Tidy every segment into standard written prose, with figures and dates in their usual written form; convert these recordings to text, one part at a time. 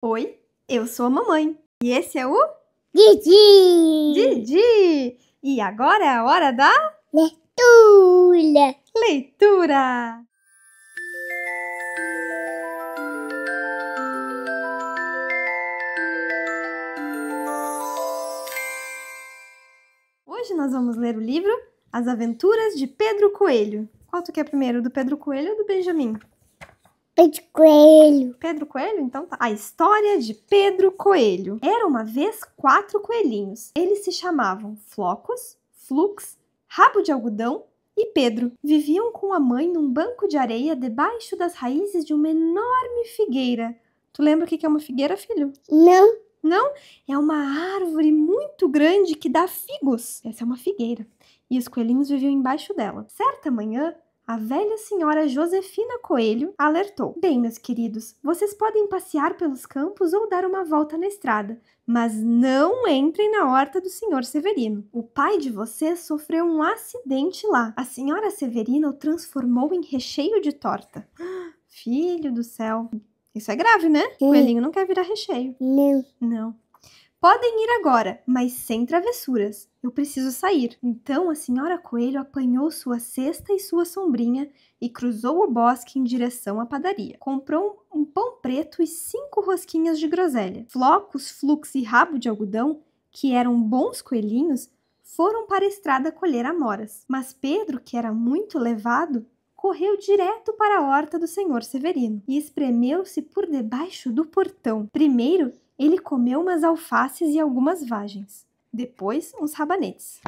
Oi, eu sou a mamãe e esse é o Didi! Didi! E agora é a hora da Leitura! leitura! Hoje nós vamos ler o livro As Aventuras de Pedro Coelho. Qual tu quer primeiro, do Pedro Coelho ou do Benjamin? Pedro Coelho! Pedro Coelho? Então tá. A história de Pedro Coelho. Era uma vez 4 coelhinhos. Eles se chamavam Flocos, Flux, Rabo de Algodão e Pedro. Viviam com a mãe num banco de areia debaixo das raízes de uma enorme figueira. Tu lembra o que é uma figueira, filho? Não! Não? É uma árvore muito grande que dá figos. Essa é uma figueira. E os coelhinhos viviam embaixo dela. Certa manhã, a velha senhora Josefina Coelho alertou: "Bem, meus queridos, vocês podem passear pelos campos ou dar uma volta na estrada, mas não entrem na horta do senhor Severino. O pai de vocês sofreu um acidente lá. A senhora Severina o transformou em recheio de torta." Filho do céu. Isso é grave, né? O coelhinho não quer virar recheio. Não! Não. "Podem ir agora, mas sem travessuras. Eu preciso sair." Então a senhora Coelho apanhou sua cesta e sua sombrinha e cruzou o bosque em direção à padaria. Comprou um pão preto e 5 rosquinhas de groselha. Flocos, Flux e Rabo de Algodão, que eram bons coelhinhos, foram para a estrada colher amoras. Mas Pedro, que era muito levado, correu direto para a horta do senhor Severino e espremeu-se por debaixo do portão. Primeiro, ele comeu umas alfaces e algumas vagens. Depois, uns rabanetes.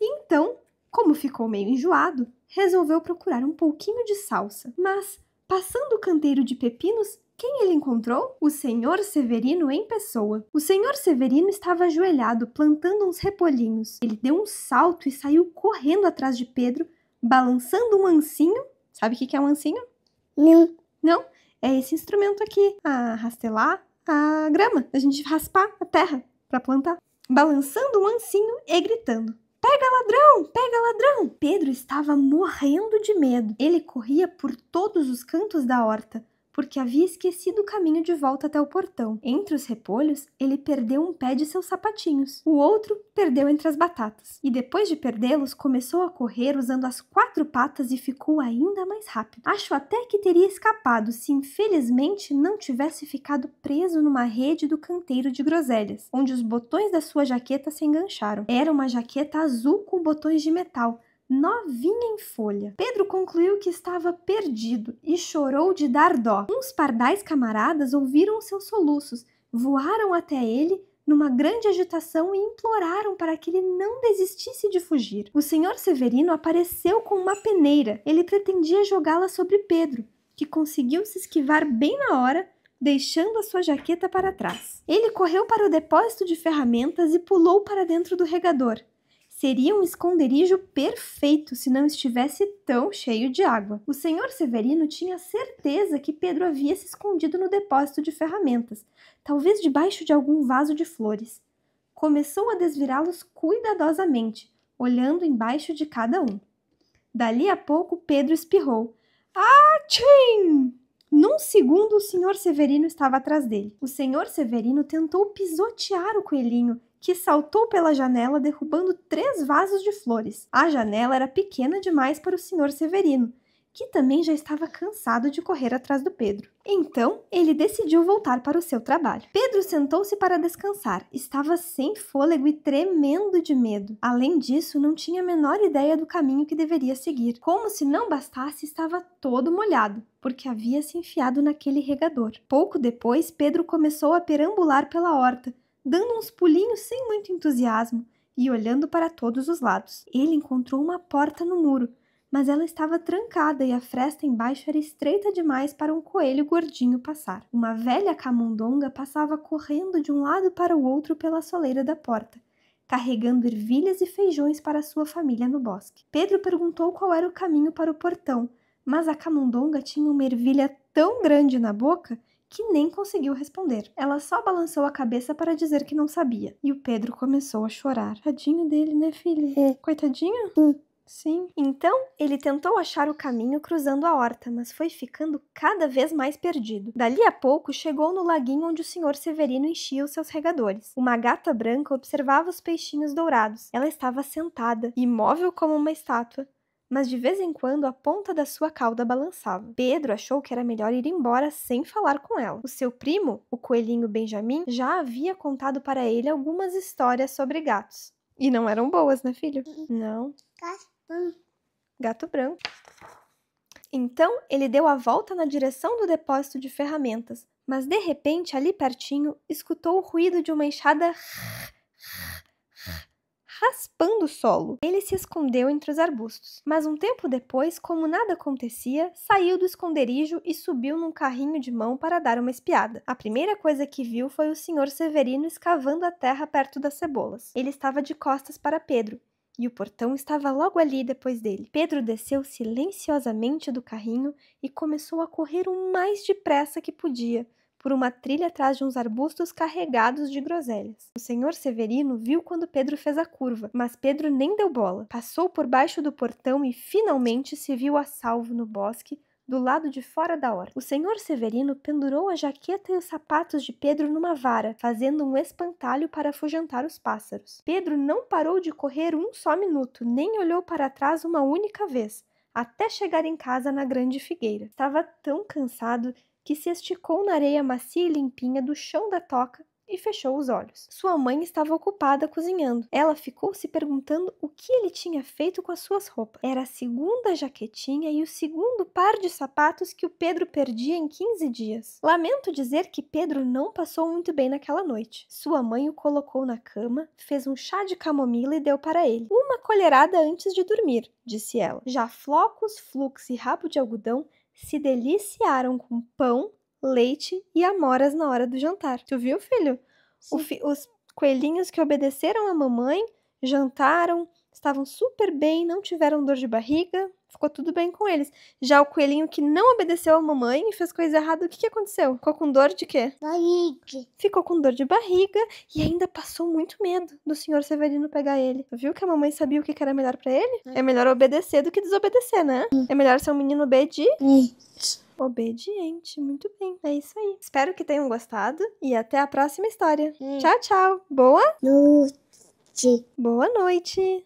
Então, como ficou meio enjoado, resolveu procurar um pouquinho de salsa. Mas, passando o canteiro de pepinos, quem ele encontrou? O senhor Severino em pessoa. O senhor Severino estava ajoelhado, plantando uns repolhinhos. Ele deu um salto e saiu correndo atrás de Pedro, balançando um ancinho. Sabe o que é um ancinho? Não! Não? É esse instrumento aqui, a rastelar a grama, a gente raspar a terra para plantar. Balançando um ancinho e gritando: "Pega ladrão! Pega ladrão!" Pedro estava morrendo de medo. Ele corria por todos os cantos da horta, porque havia esquecido o caminho de volta até o portão. Entre os repolhos, ele perdeu um pé de seus sapatinhos. O outro perdeu entre as batatas. E depois de perdê-los, começou a correr usando as 4 patas e ficou ainda mais rápido. Acho até que teria escapado se infelizmente não tivesse ficado preso numa rede do canteiro de groselhas, onde os botões da sua jaqueta se engancharam. Era uma jaqueta azul com botões de metal, novinha em folha. Pedro concluiu que estava perdido e chorou de dar dó. Uns pardais camaradas ouviram seus soluços, voaram até ele numa grande agitação e imploraram para que ele não desistisse de fugir. O senhor Severino apareceu com uma peneira. Ele pretendia jogá-la sobre Pedro, que conseguiu se esquivar bem na hora, deixando a sua jaqueta para trás. Ele correu para o depósito de ferramentas e pulou para dentro do regador. Seria um esconderijo perfeito se não estivesse tão cheio de água. O senhor Severino tinha certeza que Pedro havia se escondido no depósito de ferramentas, talvez debaixo de algum vaso de flores. Começou a desvirá-los cuidadosamente, olhando embaixo de cada um. Dali a pouco, Pedro espirrou: "Atchim!" Num segundo, o senhor Severino estava atrás dele. O senhor Severino tentou pisotear o coelhinho, que saltou pela janela, derrubando 3 vasos de flores. A janela era pequena demais para o senhor Severino, que também já estava cansado de correr atrás do Pedro. Então, ele decidiu voltar para o seu trabalho. Pedro sentou-se para descansar. Estava sem fôlego e tremendo de medo. Além disso, não tinha a menor ideia do caminho que deveria seguir. Como se não bastasse, estava todo molhado, porque havia se enfiado naquele regador. Pouco depois, Pedro começou a perambular pela horta, dando uns pulinhos sem muito entusiasmo e olhando para todos os lados. Ele encontrou uma porta no muro, mas ela estava trancada e a fresta embaixo era estreita demais para um coelho gordinho passar. Uma velha camundonga passava correndo de um lado para o outro pela soleira da porta, carregando ervilhas e feijões para sua família no bosque. Pedro perguntou qual era o caminho para o portão, mas a camundonga tinha uma ervilha tão grande na boca que nem conseguiu responder. Ela só balançou a cabeça para dizer que não sabia. E o Pedro começou a chorar. Tadinho dele, né, filho? Coitadinho? Sim. Então, ele tentou achar o caminho cruzando a horta, mas foi ficando cada vez mais perdido. Dali a pouco, chegou no laguinho onde o senhor Severino enchia os seus regadores. Uma gata branca observava os peixinhos dourados. Ela estava sentada, imóvel como uma estátua, mas de vez em quando a ponta da sua cauda balançava. Pedro achou que era melhor ir embora sem falar com ela. O seu primo, o coelhinho Benjamin, já havia contado para ele algumas histórias sobre gatos. E não eram boas, né, filho? Não. Gato branco. Então, ele deu a volta na direção do depósito de ferramentas, mas de repente, ali pertinho, escutou o ruído de uma enxada raspando o solo. Ele se escondeu entre os arbustos. Mas um tempo depois, como nada acontecia, saiu do esconderijo e subiu num carrinho de mão para dar uma espiada. A primeira coisa que viu foi o senhor Severino escavando a terra perto das cebolas. Ele estava de costas para Pedro, e o portão estava logo ali depois dele. Pedro desceu silenciosamente do carrinho e começou a correr o mais depressa que podia, por uma trilha atrás de uns arbustos carregados de groselhas. O senhor Severino viu quando Pedro fez a curva, mas Pedro nem deu bola. Passou por baixo do portão e finalmente se viu a salvo no bosque, do lado de fora da horta. O senhor Severino pendurou a jaqueta e os sapatos de Pedro numa vara, fazendo um espantalho para afugentar os pássaros. Pedro não parou de correr um só minuto, nem olhou para trás uma única vez, até chegar em casa na grande figueira. Estava tão cansado que se esticou na areia macia e limpinha do chão da toca e fechou os olhos. Sua mãe estava ocupada cozinhando. Ela ficou se perguntando o que ele tinha feito com as suas roupas. Era a segunda jaquetinha e o segundo par de sapatos que o Pedro perdia em 15 dias. Lamento dizer que Pedro não passou muito bem naquela noite. Sua mãe o colocou na cama, fez um chá de camomila e deu para ele. Uma colherada antes de dormir, disse ela. Já flocos, flux e rabo de algodão se deliciaram com pão, leite e amoras na hora do jantar. Tu viu, filho? Os coelhinhos que obedeceram a mamãe, jantaram, estavam super bem, não tiveram dor de barriga, ficou tudo bem com eles. Já o coelhinho que não obedeceu a mamãe e fez coisa errada, o que aconteceu? Ficou com dor de quê? Barriga. Ficou com dor de barriga e ainda passou muito medo do senhor Severino pegar ele. Viu que a mamãe sabia o que era melhor pra ele? É melhor obedecer do que desobedecer, né? É melhor ser um menino obediente. Muito bem. É isso aí. Espero que tenham gostado e até a próxima história. Tchau, tchau. Boa Noite. noite.